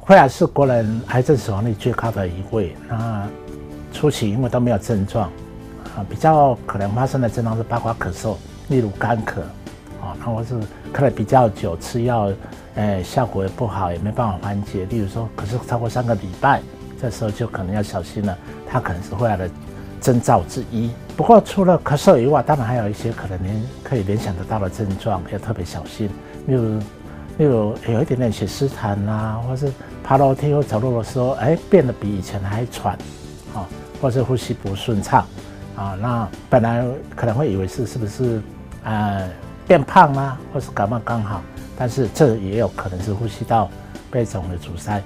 肺癌是国人癌症死亡率最高的一位。那初期因为都没有症状，比较可能发生的症状是包括咳嗽，例如干咳，然后是咳得比较久，吃药，效果也不好，也没办法缓解。例如说咳嗽超过3个礼拜，这时候就可能要小心了，它可能是肺癌的征兆之一。不过除了咳嗽以外，当然还有一些可能可以联想得到的症状，要特别小心。例如有一点点血丝痰啦，或是爬楼梯或走路的时候，变得比以前还喘，或是呼吸不顺畅，那本来可能会以为是不是变胖啦，或是感冒刚好，但是这也有可能是呼吸道被肿瘤阻塞，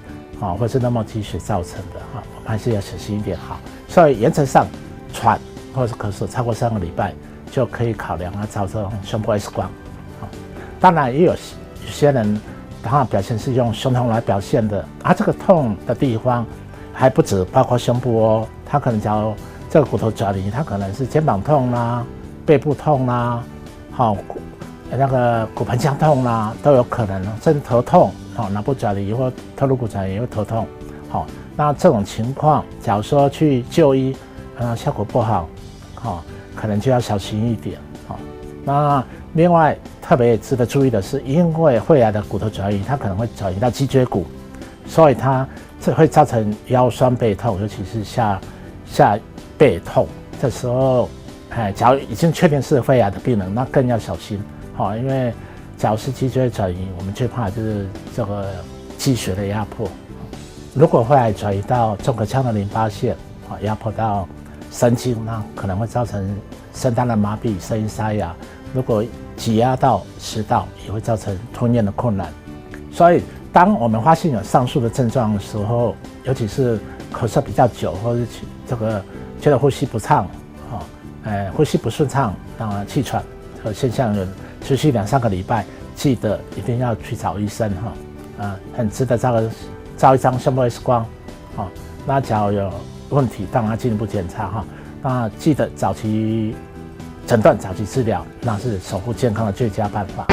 或是黏膜积血造成的，我们还是要小心一点好。所以原则上喘或是咳嗽超过3个礼拜就可以考量照这种胸部 X 光。当然也有些人他表现是用胸痛来表现的，这个痛的地方还不止包括胸部哦，他可能假如这个骨头转移，他可能是肩膀痛啦、背部痛啦、那个骨盆腔痛啦，都有可能，甚至头痛，脑部转移或头颅骨转移或头痛，那这种情况，假如说去就医，效果不好，可能就要小心一点，那另外特別值得注意的是，因为肺癌的骨头转移，它可能会转移到脊椎骨，所以它这会造成腰酸背痛，尤其是下背痛。这时候，假如已经确定是肺癌的病人，那更要小心，因为假如是脊椎转移，我们最怕就是这个积血的压迫。如果肺癌转移到纵隔腔的淋巴腺，压迫到神经，那可能会造成声带的麻痹、声音沙哑。如果挤压到食道，也会造成吞咽的困难。所以，当我们发现有上述的症状的时候，尤其是咳嗽比较久，或是这个觉得呼吸不畅，呼吸不顺畅，气喘和现象有持续2-3个礼拜，记得一定要去找医生很值得照一张胸部 X 光，那假如有问题，当然进一步检查那记得早期诊断、早期治疗，那是守护健康的最佳办法。